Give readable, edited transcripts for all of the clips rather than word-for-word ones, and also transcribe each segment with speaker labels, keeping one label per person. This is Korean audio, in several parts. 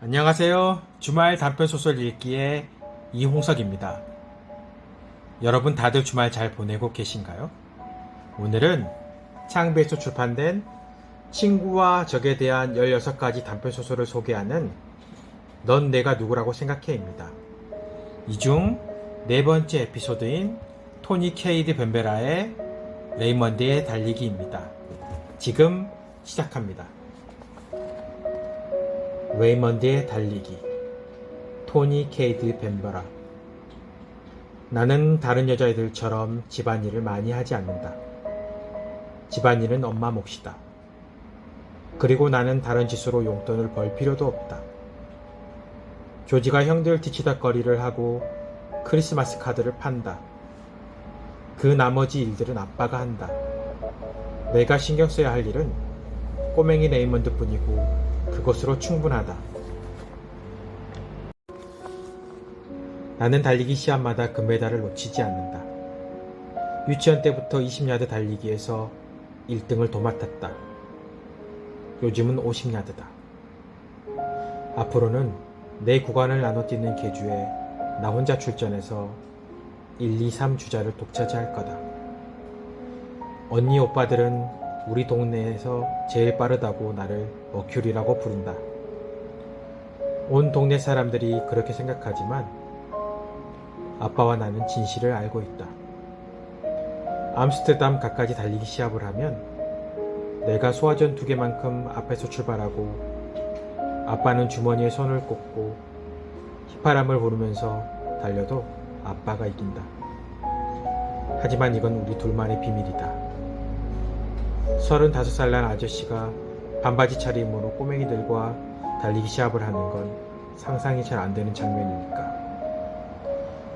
Speaker 1: 안녕하세요. 주말 단편소설 읽기의 이홍석입니다. 여러분 다들 주말 잘 보내고 계신가요? 오늘은 창비에서 출판된 친구와 적에 대한 16가지 단편소설을 소개하는 넌 내가 누구라고 생각해입니다. 이 중 네 번째 에피소드인 토니 케이드 벤베라의 레이먼드의 달리기입니다. 지금 시작합니다. 레이먼드의 달리기. 토니 케이드 벤베라. 나는 다른 여자애들처럼 집안일을 많이 하지 않는다. 집안일은 엄마 몫이다. 그리고 나는 다른 짓으로 용돈을 벌 필요도 없다. 조지가 형들 뒤치다거리를 하고 크리스마스 카드를 판다. 그 나머지 일들은 아빠가 한다. 내가 신경 써야 할 일은 꼬맹이 레이먼드 뿐이고 그것으로 충분하다. 나는 달리기 시합마다 금메달을 놓치지 않는다. 유치원 때부터 20야드 달리기에서 1등을 도맡았다. 요즘은 50야드다. 앞으로는 내 구간을 나눠 뛰는 계주에 나 혼자 출전해서 1, 2, 3 주자를 독차지할 거다. 언니 오빠들은 우리 동네에서 제일 빠르다고 나를 머큐리라고 부른다. 온 동네 사람들이 그렇게 생각하지만 아빠와 나는 진실을 알고 있다. 암스테르담 갖가지 달리기 시합을 하면 내가 소화전 2개만큼 앞에서 출발하고 아빠는 주머니에 손을 꽂고 휘파람을 부르면서 달려도 아빠가 이긴다. 하지만 이건 우리 둘만의 비밀이다. 35살 난 아저씨가 반바지 차림으로 꼬맹이들과 달리기 시합을 하는 건 상상이 잘 안 되는 장면이니까.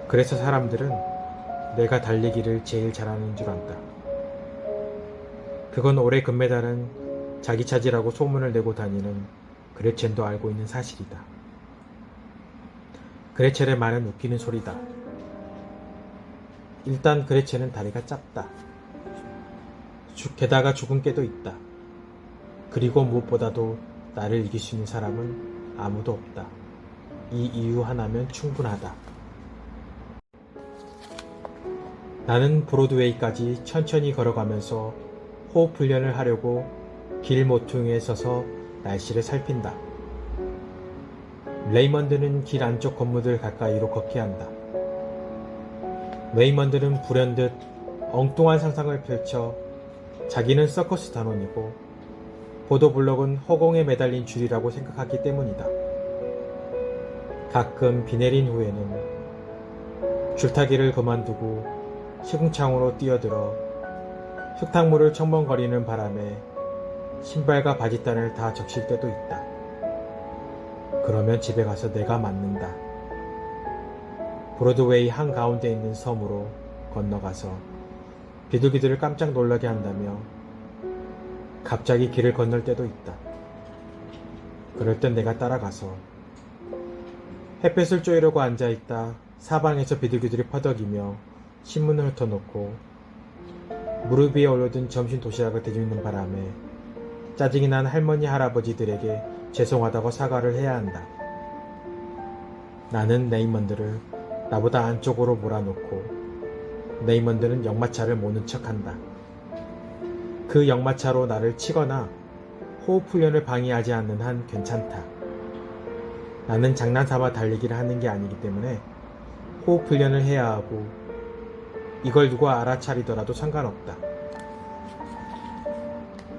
Speaker 1: 그래서 사람들은 내가 달리기를 제일 잘하는 줄 안다. 그건 올해 금메달은 자기 차지라고 소문을 내고 다니는 그레첸도 알고 있는 사실이다. 그레첸의 말은 웃기는 소리다. 일단 그레첸은 다리가 짧다. 게다가 죽은 깨도 있다. 그리고 무엇보다도 나를 이길 수 있는 사람은 아무도 없다. 이 이유 하나면 충분하다. 나는 브로드웨이까지 천천히 걸어가면서 호흡 훈련을 하려고 길 모퉁이에 서서 날씨를 살핀다. 레이먼드는 길 안쪽 건물들 가까이로 걷게 한다. 레이먼드는 불현듯 엉뚱한 상상을 펼쳐 자기는 서커스 단원이고 보도블록은 허공에 매달린 줄이라고 생각하기 때문이다. 가끔 비 내린 후에는 줄타기를 그만두고 시궁창으로 뛰어들어 흙탕물을 첨벙거리는 바람에 신발과 바지단을 다 적실 때도 있다. 그러면 집에 가서 내가 맞는다. 브로드웨이 한가운데 있는 섬으로 건너가서 비둘기들을 깜짝 놀라게 한다며 갑자기 길을 건널 때도 있다. 그럴 땐 내가 따라가서 햇볕을 쬐려고 앉아있다 사방에서 비둘기들이 퍼덕이며 신문을 흩어놓고 무릎 위에 올려둔 점심 도시락을 대주는 바람에 짜증이 난 할머니 할아버지들에게 죄송하다고 사과를 해야 한다. 나는 레이먼드를 나보다 안쪽으로 몰아놓고 레이먼드는 역마차를 모는 척한다. 그 역마차로 나를 치거나 호흡 훈련을 방해하지 않는 한 괜찮다. 나는 장난삼아 달리기를 하는 게 아니기 때문에 호흡 훈련을 해야 하고 이걸 누가 알아차리더라도 상관없다.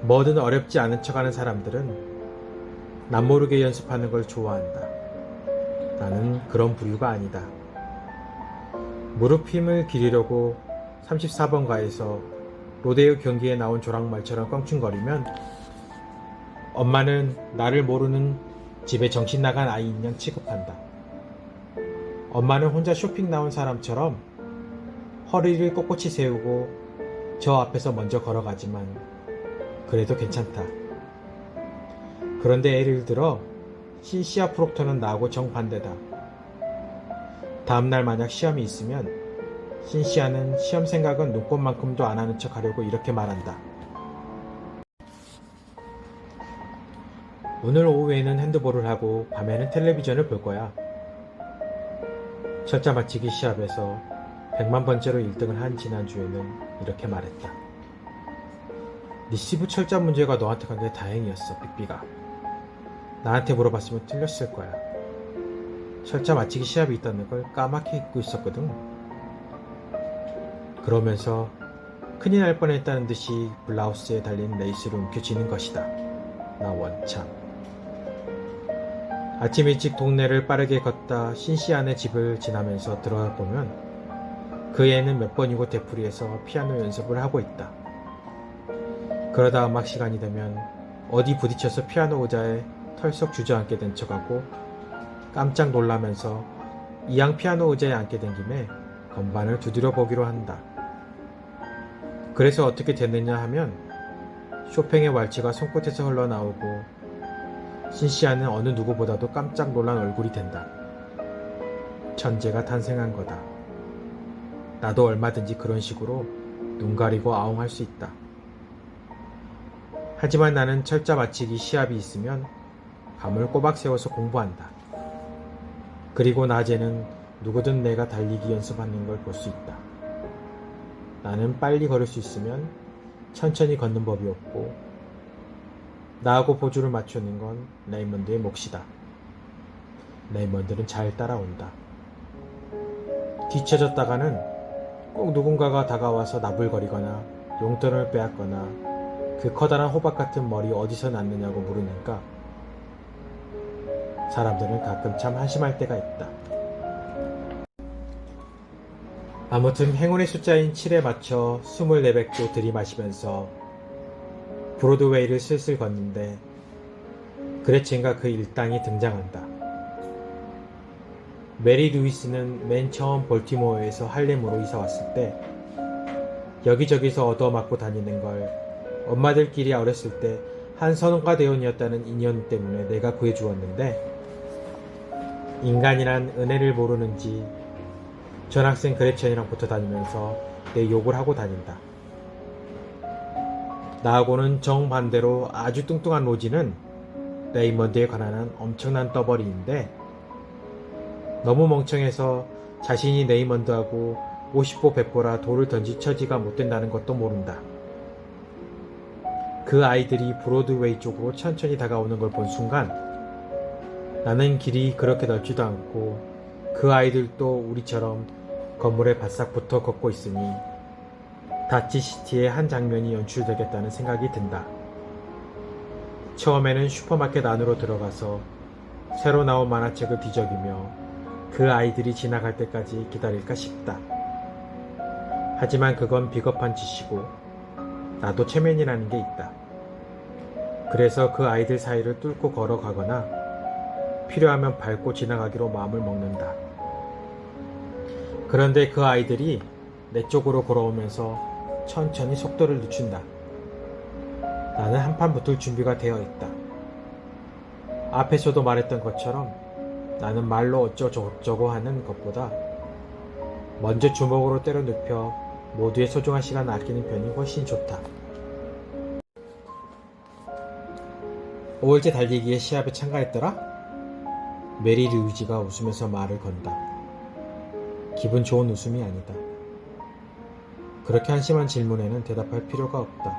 Speaker 1: 뭐든 어렵지 않은 척하는 사람들은 남모르게 연습하는 걸 좋아한다. 나는 그런 부류가 아니다. 무릎 힘을 기르려고 34번가에서 로데오 경기에 나온 조랑말처럼 껑충거리면 엄마는 나를 모르는 집에 정신 나간 아이인 양 취급한다. 엄마는 혼자 쇼핑 나온 사람처럼 허리를 꼿꼿이 세우고 저 앞에서 먼저 걸어가지만 그래도 괜찮다. 그런데 예를 들어 신시아 프록터는 나하고 정반대다. 다음날 만약 시험이 있으면 신시아는 시험 생각은 눈꽃만큼도 안 하는 척 하려고 이렇게 말한다. 오늘 오후에는 핸드볼을 하고 밤에는 텔레비전을 볼 거야. 철자 맞히기 시합에서 100만 번째로 1등을 한 지난주에는 이렇게 말했다. 리시브 철자 문제가 너한테 간 게 다행이었어, 빅비가. 나한테 물어봤으면 틀렸을 거야. 철자 맞히기 시합이 있다는 걸 까맣게 잊고 있었거든. 그러면서 큰일 날 뻔했다는 듯이 블라우스에 달린 레이스를 움켜쥐는 것이다. 나 원참. 아침 일찍 동네를 빠르게 걷다 신시안의 집을 지나면서 들어보면 그 애는 몇 번이고 되풀이해서 피아노 연습을 하고 있다. 그러다 음악 시간이 되면 어디 부딪혀서 피아노 의자에 털썩 주저앉게 된 척하고 깜짝 놀라면서 이왕 피아노 의자에 앉게 된 김에 건반을 두드려 보기로 한다. 그래서 어떻게 됐느냐 하면 쇼팽의 왈츠가 손끝에서 흘러나오고 신시아는 어느 누구보다도 깜짝 놀란 얼굴이 된다. 천재가 탄생한 거다. 나도 얼마든지 그런 식으로 눈 가리고 아웅할 수 있다. 하지만 나는 철자 맞히기 시합이 있으면 밤을 꼬박 새워서 공부한다. 그리고 낮에는 누구든 내가 달리기 연습하는 걸 볼 수 있다. 나는 빨리 걸을 수 있으면 천천히 걷는 법이 없고 나하고 보조를 맞추는 건 레이먼드의 몫이다. 레이먼드는 잘 따라온다. 뒤처졌다가는 꼭 누군가가 다가와서 나불거리거나 용돈을 빼앗거나 그 커다란 호박 같은 머리 어디서 났느냐고 물으니까 사람들은 가끔 참 한심할 때가 있다. 아무튼 행운의 숫자인 7에 맞춰 24백도 들이마시면서 브로드웨이를 슬슬 걷는데 그레첸과 그 일당이 등장한다. 메리 루이스는 맨 처음 볼티모어에서 할렘으로 이사 왔을 때 여기저기서 얻어맞고 다니는 걸 엄마들끼리 어렸을 때 한 선원가 대원이었다는 인연 때문에 내가 구해주었는데 인간이란 은혜를 모르는지 전학생 그레첸이랑 붙어 다니면서 내 욕을 하고 다닌다. 나하고는 정반대로 아주 뚱뚱한 로지는 레이먼드에 관한 엄청난 떠벌이인데 너무 멍청해서 자신이 레이먼드하고 50보 100보라 돌을 던질 처지가 못된다는 것도 모른다. 그 아이들이 브로드웨이 쪽으로 천천히 다가오는 걸 본 순간 나는 길이 그렇게 넓지도 않고 그 아이들도 우리처럼 건물에 바싹 붙어 걷고 있으니 다치시티의 한 장면이 연출되겠다는 생각이 든다. 처음에는 슈퍼마켓 안으로 들어가서 새로 나온 만화책을 뒤적이며 그 아이들이 지나갈 때까지 기다릴까 싶다. 하지만 그건 비겁한 짓이고 나도 체면이라는 게 있다. 그래서 그 아이들 사이를 뚫고 걸어가거나 필요하면 밟고 지나가기로 마음을 먹는다. 그런데 그 아이들이 내 쪽으로 걸어오면서 천천히 속도를 늦춘다. 나는 한판 붙을 준비가 되어 있다. 앞에서도 말했던 것처럼 나는 말로 어쩌고저쩌고 하는 것보다 먼저 주먹으로 때려 눕혀 모두의 소중한 시간을 아끼는 편이 훨씬 좋다. 5월째 달리기의 시합에 참가했더라? 메리 류지가 웃으면서 말을 건다. 기분 좋은 웃음이 아니다. 그렇게 한심한 질문에는 대답할 필요가 없다.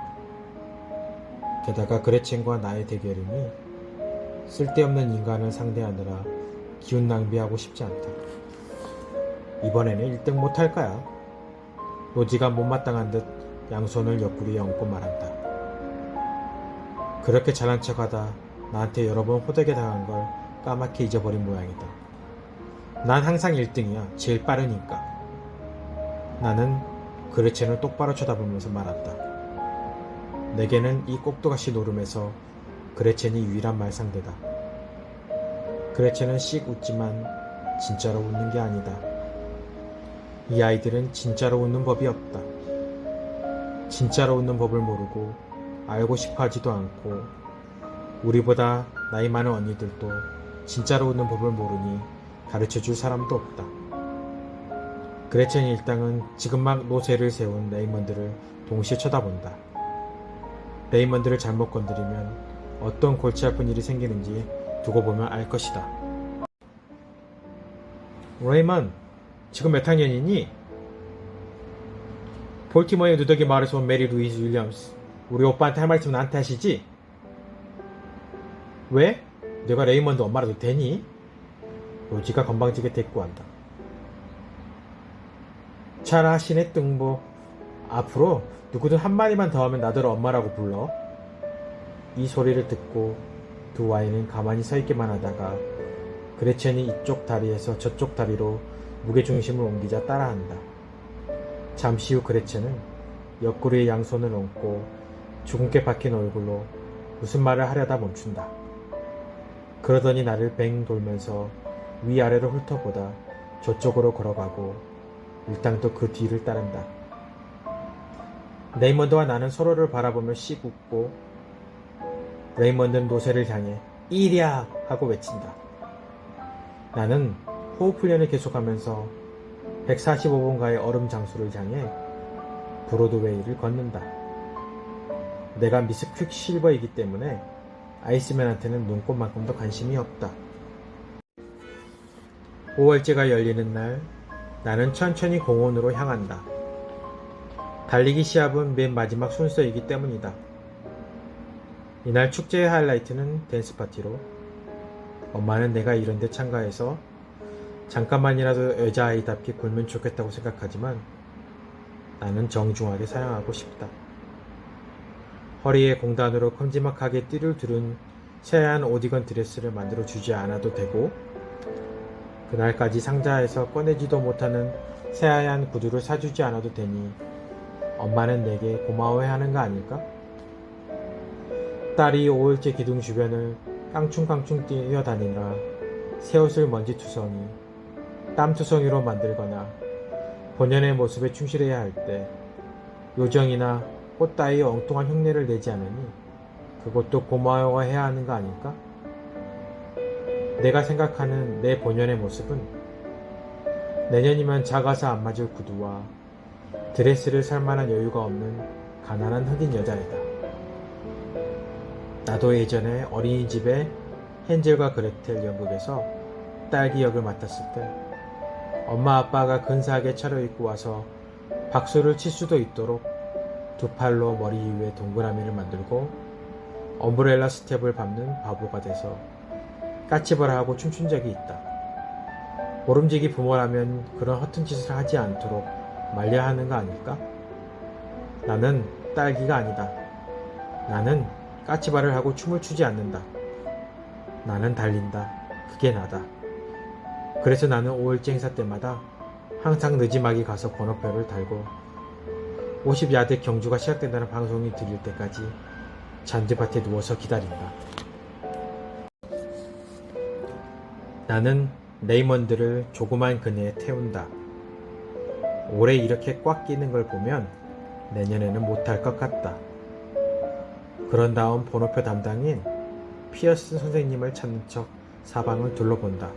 Speaker 1: 게다가 그레첸과 나의 대결이니 쓸데없는 인간을 상대하느라 기운 낭비하고 싶지 않다. 이번에는 1등 못할 거야. 로지가 못마땅한 듯 양손을 옆구리에 얹고 말한다. 그렇게 잘난 척하다 나한테 여러 번 호되게 당한 걸 까맣게 잊어버린 모양이다. 난 항상 1등이야. 제일 빠르니까. 나는 그레첸을 똑바로 쳐다보면서 말한다. 내게는 이 꼭두가시 노름에서 그레첸이 유일한 말상대다. 그레첸은 씩 웃지만 진짜로 웃는 게 아니다. 이 아이들은 진짜로 웃는 법이 없다. 진짜로 웃는 법을 모르고 알고 싶어 하지도 않고 우리보다 나이 많은 언니들도 진짜로 웃는 법을 모르니 가르쳐줄 사람도 없다. 그레첸 일당은 지금 막 노새를 세운 레이먼드를 동시에 쳐다본다. 레이먼드를 잘못 건드리면 어떤 골치 아픈 일이 생기는지 두고 보면 알 것이다. 레이먼, 지금 몇 학년이니? 볼티모어의 누더기 마을에서 온 메리 루이즈 윌리엄스. 우리 오빠한테 할 말씀 나한테 하시지? 왜? 내가 레이먼드 엄마라도 되니? 로지가 건방지게 대꾸한다. 잘하시네 뚱보. 앞으로 누구든 한마디만 더 하면 나더러 엄마라고 불러. 이 소리를 듣고 두 아이는 가만히 서 있기만 하다가 그레첸이 이쪽 다리에서 저쪽 다리로 무게중심을 옮기자 따라한다. 잠시 후 그레첸은 옆구리에 양손을 얹고 주근깨 박힌 얼굴로 무슨 말을 하려다 멈춘다. 그러더니 나를 뱅 돌면서 위아래로 훑어보다 저쪽으로 걸어가고 일당도 그 뒤를 따른다. 레이먼드와 나는 서로를 바라보며 씩 웃고 레이먼드는 노새를 향해 이랴 하고 외친다. 나는 호흡 훈련을 계속하면서 145번가의 얼음 장소를 향해 브로드웨이를 걷는다. 내가 미스 퀵실버이기 때문에 아이스맨한테는 눈꽃만큼도 관심이 없다. 5월제가 열리는 날 나는 천천히 공원으로 향한다. 달리기 시합은 맨 마지막 순서이기 때문이다. 이날 축제의 하이라이트는 댄스 파티로 엄마는 내가 이런 데 참가해서 잠깐만이라도 여자아이답게 굴면 좋겠다고 생각하지만 나는 정중하게 사양하고 싶다. 허리에 공단으로 큼지막하게 띠를 두른 새하얀 오디건 드레스를 만들어 주지 않아도 되고 그날까지 상자에서 꺼내지도 못하는 새하얀 구두를 사주지 않아도 되니 엄마는 내게 고마워해하는 거 아닐까? 딸이 5일째 기둥 주변을 깡충깡충 뛰어다니느라 새옷을 먼지투성이, 땀투성이로 만들거나 본연의 모습에 충실해야 할 때 요정이나 꽃 따위 엉뚱한 흉내를 내지 않으니 그것도 고마워해야 하는 거 아닐까? 내가 생각하는 내 본연의 모습은 내년이면 작아서 안 맞을 구두와 드레스를 살 만한 여유가 없는 가난한 흑인 여자이다. 나도 예전에 어린이집에 헨젤과 그레텔 연극에서 딸기 역을 맡았을 때 엄마 아빠가 근사하게 차려입고 와서 박수를 칠 수도 있도록 두 팔로 머리 위에 동그라미를 만들고 엄브렐라 스텝을 밟는 바보가 돼서 까치발을 하고 춤춘 적이 있다. 모름지기 부모라면 그런 허튼 짓을 하지 않도록 말려야 하는 거 아닐까? 나는 딸기가 아니다. 나는 까치발을 하고 춤을 추지 않는다. 나는 달린다. 그게 나다. 그래서 나는 5일째 행사 때마다 항상 늦지막이 가서 번호표를 달고 50야드 경주가 시작된다는 방송이 들릴 때까지 잔디밭에 누워서 기다린다. 나는 레이먼드를 조그만 그네에 태운다. 올해 이렇게 꽉 끼는 걸 보면 내년에는 못할 것 같다. 그런 다음 번호표 담당인 피어슨 선생님을 찾는 척 사방을 둘러본다.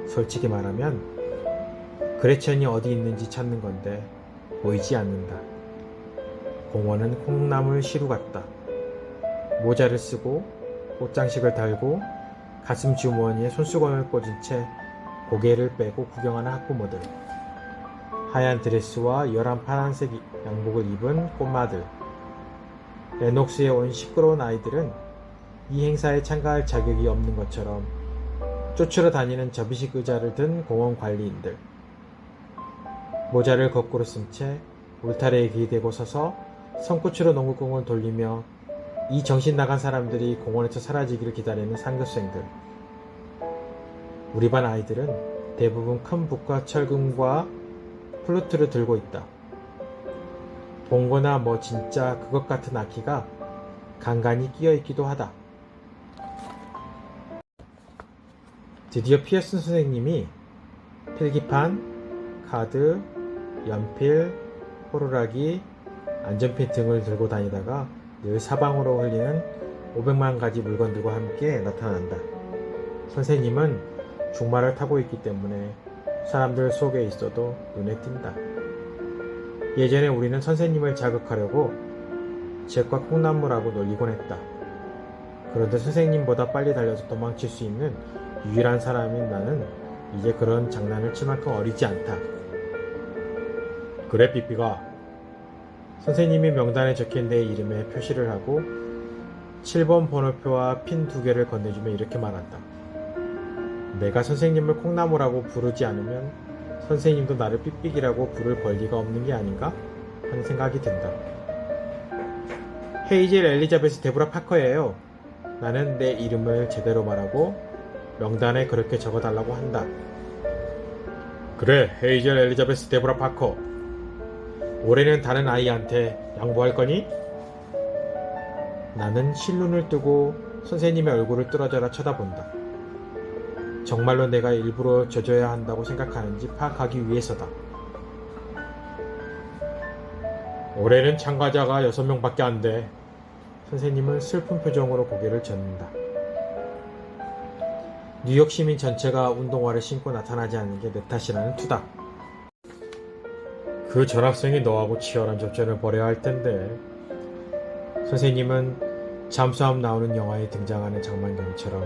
Speaker 1: 솔직히 말하면 그레첸이 어디 있는지 찾는 건데 보이지 않는다. 공원은 콩나물 시루 같다. 모자를 쓰고 옷장식을 달고 가슴 주머니에 손수건을 꽂은 채 고개를 빼고 구경하는 학부모들. 하얀 드레스와 열한 파란색 양복을 입은 꼬마들. 레녹스에 온 시끄러운 아이들은 이 행사에 참가할 자격이 없는 것처럼 쫓으러 다니는 접이식 의자를 든 공원 관리인들. 모자를 거꾸로 쓴 채 울타리에 기대고 서서 손끝으로 농구공을 돌리며 이 정신 나간 사람들이 공원에서 사라지기를 기다리는 상급생들. 우리 반 아이들은 대부분 큰 북과 철금과 플루트를 들고 있다. 봉고나 뭐 진짜 그것 같은 악기가 간간히 끼어있기도 하다. 드디어 피어슨 선생님이 필기판, 카드, 연필, 호루라기, 안전핀 등을 들고 다니다가 늘 사방으로 흘리는 500만 가지 물건들과 함께 나타난다. 선생님은 중마를 타고 있기 때문에 사람들 속에 있어도 눈에 띈다. 예전에 우리는 선생님을 자극하려고 잭과 콩나물하고 놀리곤 했다. 그런데 선생님보다 빨리 달려서 도망칠 수 있는 유일한 사람인 나는 이제 그런 장난을 칠 만큼 어리지 않다. 그래, 삐삐가. 선생님이 명단에 적힌 내 이름에 표시를 하고 7번 번호표와 핀 2개를 건네주며 이렇게 말한다. 내가 선생님을 콩나물라고 부르지 않으면 선생님도 나를 삐삐기라고 부를 권리가 없는 게 아닌가 하는 생각이 든다. 헤이즐 엘리자베스 데브라 파커예요. 나는 내 이름을 제대로 말하고 명단에 그렇게 적어달라고 한다. 그래, 헤이즐 엘리자베스 데브라 파커. 올해는 다른 아이한테 양보할 거니? 나는 실눈을 뜨고 선생님의 얼굴을 뚫어져라 쳐다본다. 정말로 내가 일부러 져줘야 한다고 생각하는지 파악하기 위해서다. 올해는 참가자가 6명밖에 안 돼. 선생님은 슬픈 표정으로 고개를 젓는다. 뉴욕 시민 전체가 운동화를 신고 나타나지 않는 게 내 탓이라는 투다. 그 전학생이 너하고 치열한 접전을 벌여야 할 텐데. 선생님은 잠수함 나오는 영화에 등장하는 장만경처럼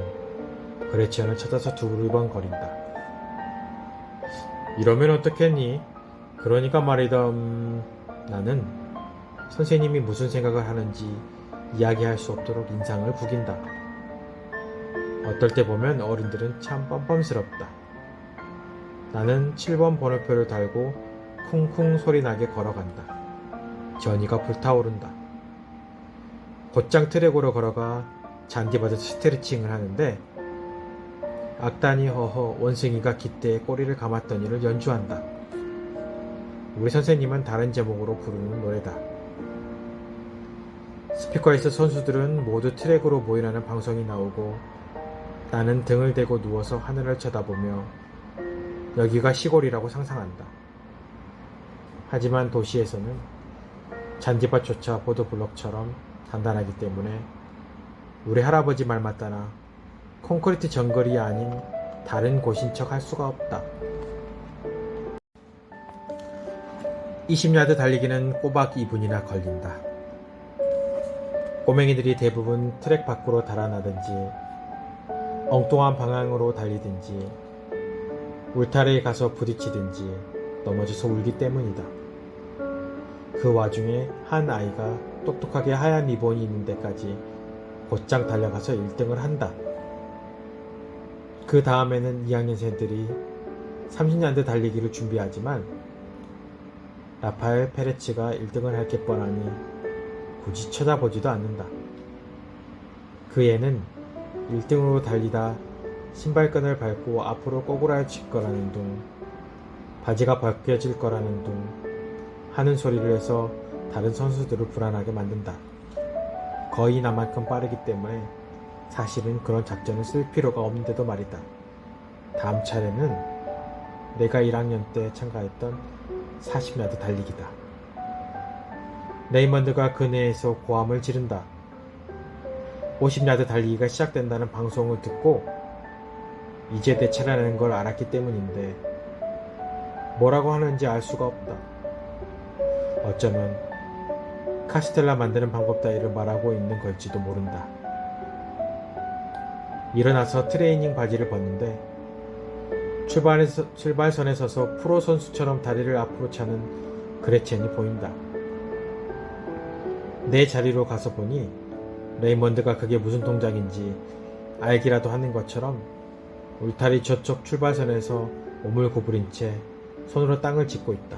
Speaker 1: 그레치언을 찾아서 두리번거린다. 이러면 어떻겠니? 그러니까 말이다. 나는 선생님이 무슨 생각을 하는지 이야기할 수 없도록 인상을 구긴다. 어떨 때 보면 어른들은 참 뻔뻔스럽다. 나는 7번 번호표를 달고 쿵쿵 소리나게 걸어간다. 전이가 불타오른다. 곧장 트랙으로 걸어가 잔디밭에서 스트레칭을 하는데 악단이 허허 원숭이가 깃대에 꼬리를 감았더니를 연주한다. 우리 선생님은 다른 제목으로 부르는 노래다. 스피커에서 선수들은 모두 트랙으로 모이라는 방송이 나오고 나는 등을 대고 누워서 하늘을 쳐다보며 여기가 시골이라고 상상한다. 하지만 도시에서는 잔디밭조차 보도블럭처럼 단단하기 때문에 우리 할아버지 말 맞다나 콘크리트 정글이 아닌 다른 곳인 척 할 수가 없다. 20야드 달리기는 꼬박 2분이나 걸린다. 꼬맹이들이 대부분 트랙 밖으로 달아나든지 엉뚱한 방향으로 달리든지 울타리에 가서 부딪히든지 넘어져서 울기 때문이다. 그 와중에 한 아이가 똑똑하게 하얀 리본이 있는 데까지 곧장 달려가서 1등을 한다. 그 다음에는 2학년생들이 30야드 달리기를 준비하지만 라파엘 페레츠가 1등을 할 게 뻔하니 굳이 쳐다보지도 않는다. 그 애는 1등으로 달리다 신발끈을 밟고 앞으로 꼬꾸라질 거라는 둥, 바지가 벗겨질 거라는 둥 하는 소리를 해서 다른 선수들을 불안하게 만든다. 거의 나만큼 빠르기 때문에 사실은 그런 작전을 쓸 필요가 없는데도 말이다. 다음 차례는 내가 1학년 때 참가했던 40야드 달리기다. 레이먼드가 그 내에서 고함을 지른다. 50야드 달리기가 시작된다는 방송을 듣고 이제 내 차례라는 걸 알았기 때문인데 뭐라고 하는지 알 수가 없다. 어쩌면 카스텔라 만드는 방법 따위를 말하고 있는 걸지도 모른다. 일어나서 트레이닝 바지를 벗는데 출발선에 서서 프로 선수처럼 다리를 앞으로 차는 그레첸이 보인다. 내 자리로 가서 보니 레이먼드가 그게 무슨 동작인지 알기라도 하는 것처럼 울타리 저쪽 출발선에서 몸을 구부린 채 손으로 땅을 짚고 있다.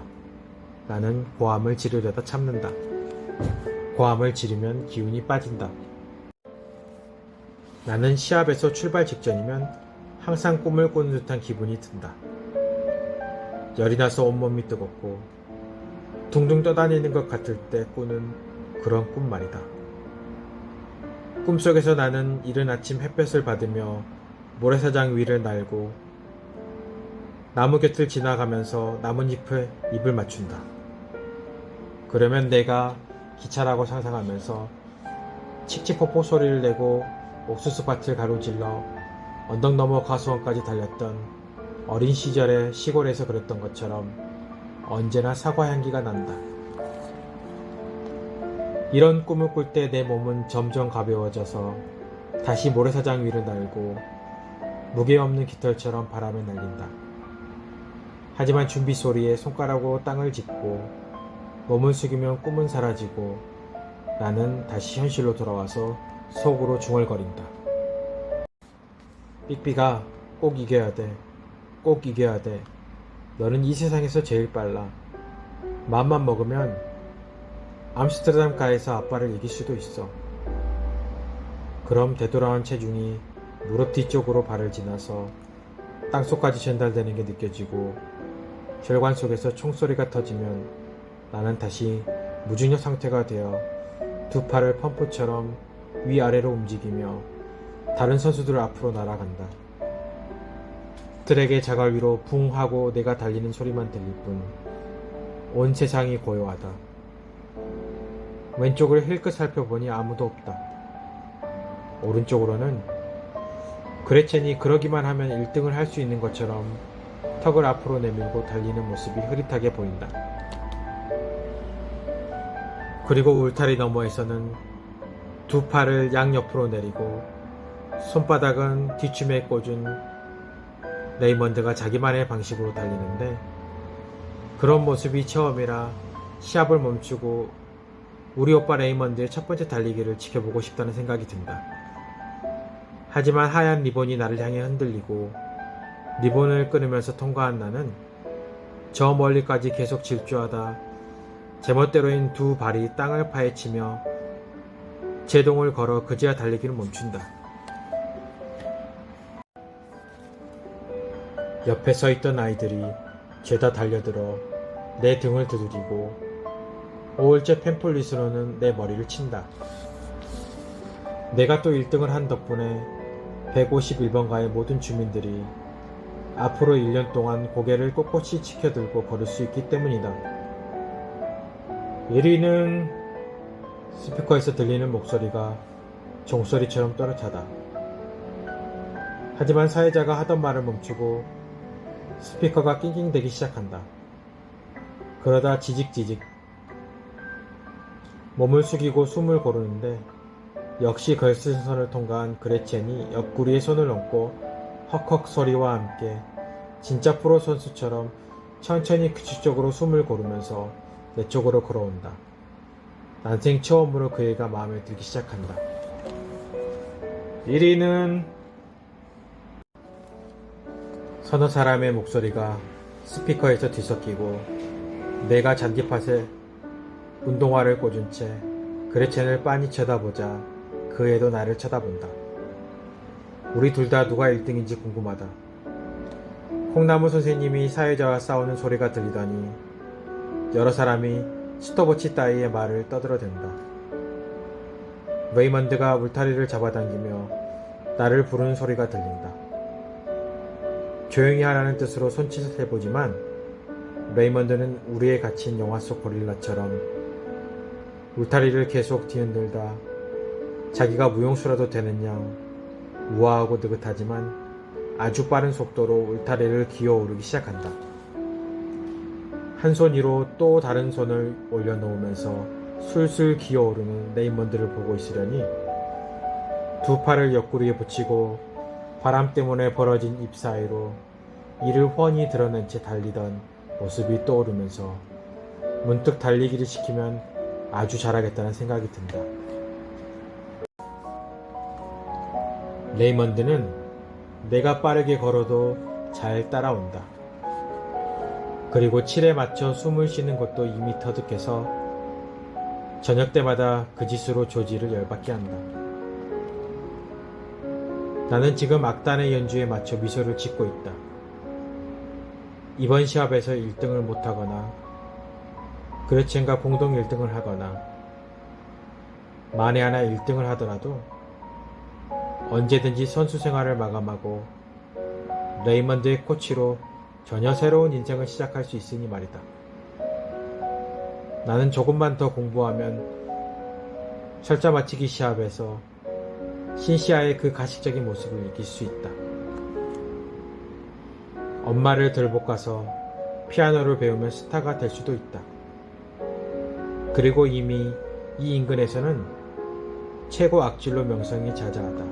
Speaker 1: 나는 고함을 지르려다 참는다. 고함을 지르면 기운이 빠진다. 나는 시합에서 출발 직전이면 항상 꿈을 꾸는 듯한 기분이 든다. 열이 나서 온몸이 뜨겁고 둥둥 떠다니는 것 같을 때 꾸는 그런 꿈 말이다. 꿈속에서 나는 이른 아침 햇볕을 받으며 모래사장 위를 날고 나무 곁을 지나가면서 나뭇잎에 입을 맞춘다. 그러면 내가 기차라고 상상하면서 칙칙폭폭 소리를 내고 옥수수밭을 가로질러 언덕 너머 가수원까지 달렸던 어린 시절의 시골에서 그랬던 것처럼 언제나 사과 향기가 난다. 이런 꿈을 꿀 때 내 몸은 점점 가벼워져서 다시 모래사장 위를 날고 무게 없는 깃털처럼 바람에 날린다. 하지만 준비 소리에 손가락으로 땅을 짚고 몸을 숙이면 꿈은 사라지고 나는 다시 현실로 돌아와서 속으로 중얼거린다. 삑삑아, 꼭 이겨야 돼. 꼭 이겨야 돼. 너는 이 세상에서 제일 빨라. 맘만 먹으면 암스테르담가에서 아빠를 이길 수도 있어. 그럼 되돌아온 체중이 무릎 뒤쪽으로 발을 지나서 땅속까지 전달되는 게 느껴지고 혈관 속에서 총소리가 터지면 나는 다시 무중력 상태가 되어 두 팔을 펌프처럼 위아래로 움직이며 다른 선수들 앞으로 날아간다. 트랙의 자갈 위로 붕 하고 내가 달리는 소리만 들릴 뿐 온 세상이 고요하다. 왼쪽을 힐끗 살펴보니 아무도 없다. 오른쪽으로는 그레첸이 그러기만 하면 1등을 할 수 있는 것처럼 턱을 앞으로 내밀고 달리는 모습이 흐릿하게 보인다. 그리고 울타리 너머에서는 두 팔을 양옆으로 내리고 손바닥은 뒷춤에 꽂은 레이먼드가 자기만의 방식으로 달리는데 그런 모습이 처음이라 시합을 멈추고 우리 오빠 레이먼드의 첫 번째 달리기를 지켜보고 싶다는 생각이 든다. 하지만 하얀 리본이 나를 향해 흔들리고 리본을 끊으면서 통과한 나는 저 멀리까지 계속 질주하다 제멋대로인 두 발이 땅을 파헤치며 제동을 걸어 그제야 달리기를 멈춘다. 옆에 서 있던 아이들이 죄다 달려들어 내 등을 두드리고 오울째 펜폴릿으로는 내 머리를 친다. 내가 또 1등을 한 덕분에 151번가의 모든 주민들이 앞으로 1년 동안 고개를 꼿꼿이 치켜들고 걸을 수 있기 때문이다. 1위는 스피커에서 들리는 목소리가 종소리처럼 또렷하다. 하지만 사회자가 하던 말을 멈추고 스피커가 낑낑대기 시작한다. 그러다 지직지직 몸을 숙이고 숨을 고르는데 역시 걸스선을 통과한 그레첸이 옆구리에 손을 얹고 헉헉 소리와 함께 진짜 프로 선수처럼 천천히 규칙적으로 숨을 고르면서 내 쪽으로 걸어온다. 난생 처음으로 그 애가 마음에 들기 시작한다. 1위는 서너 사람의 목소리가 스피커에서 뒤섞이고 내가 잔디밭에 운동화를 꽂은 채 그레첸을 빤히 쳐다보자 그 애도 나를 쳐다본다. 우리 둘 다 누가 1등인지 궁금하다. 콩나무 선생님이 사회자와 싸우는 소리가 들리더니 여러 사람이 스토버치 따위의 말을 떠들어댄다. 레이먼드가 울타리를 잡아당기며 나를 부르는 소리가 들린다. 조용히 하라는 뜻으로 손짓을 해보지만 레이먼드는 우리에 갇힌 영화 속 고릴라처럼 울타리를 계속 뒤흔들다 자기가 무용수라도 되는 양 우아하고 느긋하지만 아주 빠른 속도로 울타리를 기어오르기 시작한다. 한 손 위로 또 다른 손을 올려놓으면서 술술 기어오르는 레이먼드를 보고 있으려니 두 팔을 옆구리에 붙이고 바람 때문에 벌어진 입 사이로 이를 훤히 드러낸 채 달리던 모습이 떠오르면서 문득 달리기를 시키면 아주 잘하겠다는 생각이 든다. 레이먼드는 내가 빠르게 걸어도 잘 따라온다. 그리고 칠에 맞춰 숨을 쉬는 것도 이미 터득해서 저녁 때마다 그 짓으로 조지를 열받게 한다. 나는 지금 악단의 연주에 맞춰 미소를 짓고 있다. 이번 시합에서 1등을 못하거나 그레첸과 공동 1등을 하거나 만에 하나 1등을 하더라도 언제든지 선수 생활을 마감하고 레이먼드의 코치로 전혀 새로운 인생을 시작할 수 있으니 말이다. 나는 조금만 더 공부하면 철자 맞추기 시합에서 신시아의 그 가식적인 모습을 이길 수 있다. 엄마를 들볶아서 피아노를 배우면 스타가 될 수도 있다. 그리고 이미 이 인근에서는 최고 악질로 명성이 자자하다.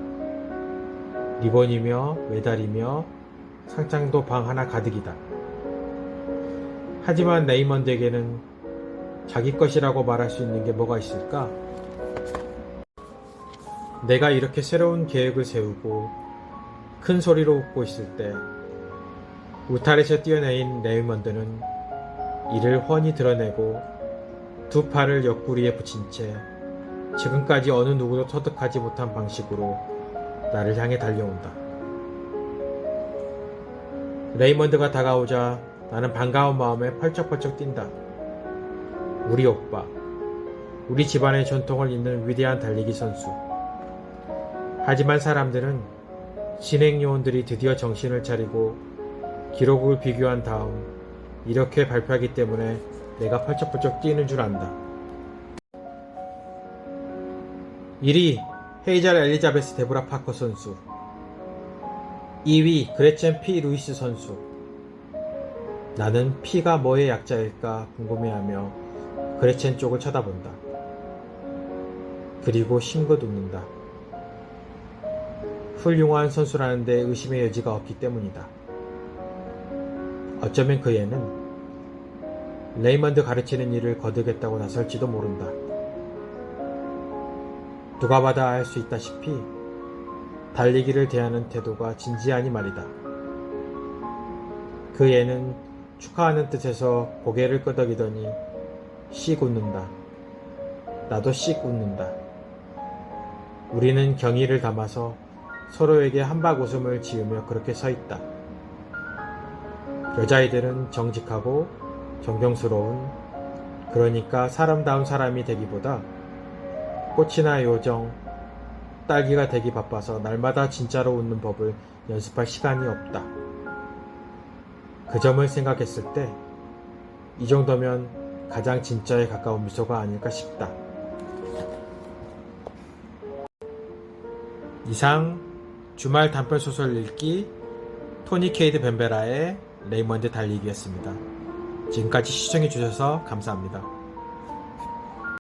Speaker 1: 리본이며 메달이며 상장도 방 하나 가득이다. 하지만 레이먼드에게는 자기 것이라고 말할 수 있는 게 뭐가 있을까? 내가 이렇게 새로운 계획을 세우고 큰 소리로 웃고 있을 때 울타리에서 뛰어내린 레이먼드는 이를 훤히 드러내고 두 팔을 옆구리에 붙인 채 지금까지 어느 누구도 터득하지 못한 방식으로 나를 향해 달려온다. 레이먼드가 다가오자 나는 반가운 마음에 펄쩍펄쩍 뛴다. 우리 오빠, 우리 집안의 전통을 잇는 위대한 달리기 선수. 하지만 사람들은 진행 요원들이 드디어 정신을 차리고 기록을 비교한 다음 이렇게 발표하기 때문에 내가 펄쩍펄쩍 뛰는 줄 안다. 1위 헤이젤 엘리자베스 데보라 파커 선수, 2위 그레첸 피 루이스 선수. 나는 피가 뭐의 약자일까 궁금해하며 그레첸 쪽을 쳐다본다. 그리고 싱긋 웃는다. 훌륭한 선수라는데 의심의 여지가 없기 때문이다. 어쩌면 그 애는 레이먼드 가르치는 일을 거두겠다고 나설지도 모른다. 누가 봐도 알 수 있다시피 달리기를 대하는 태도가 진지하니 말이다. 그 애는 축하하는 뜻에서 고개를 끄덕이더니 씩 웃는다. 나도 씩 웃는다. 우리는 경의를 담아서 서로에게 한박 웃음을 지으며 그렇게 서 있다. 여자아이들은 정직하고 존경스러운, 그러니까 사람다운 사람이 되기보다 꽃이나 요정, 딸기가 되기 바빠서 날마다 진짜로 웃는 법을 연습할 시간이 없다. 그 점을 생각했을 때 이 정도면 가장 진짜에 가까운 미소가 아닐까 싶다. 이상 주말 단편소설 읽기 토니 케이드 벤베라의 레이먼드 달리기였습니다. 지금까지 시청해주셔서 감사합니다.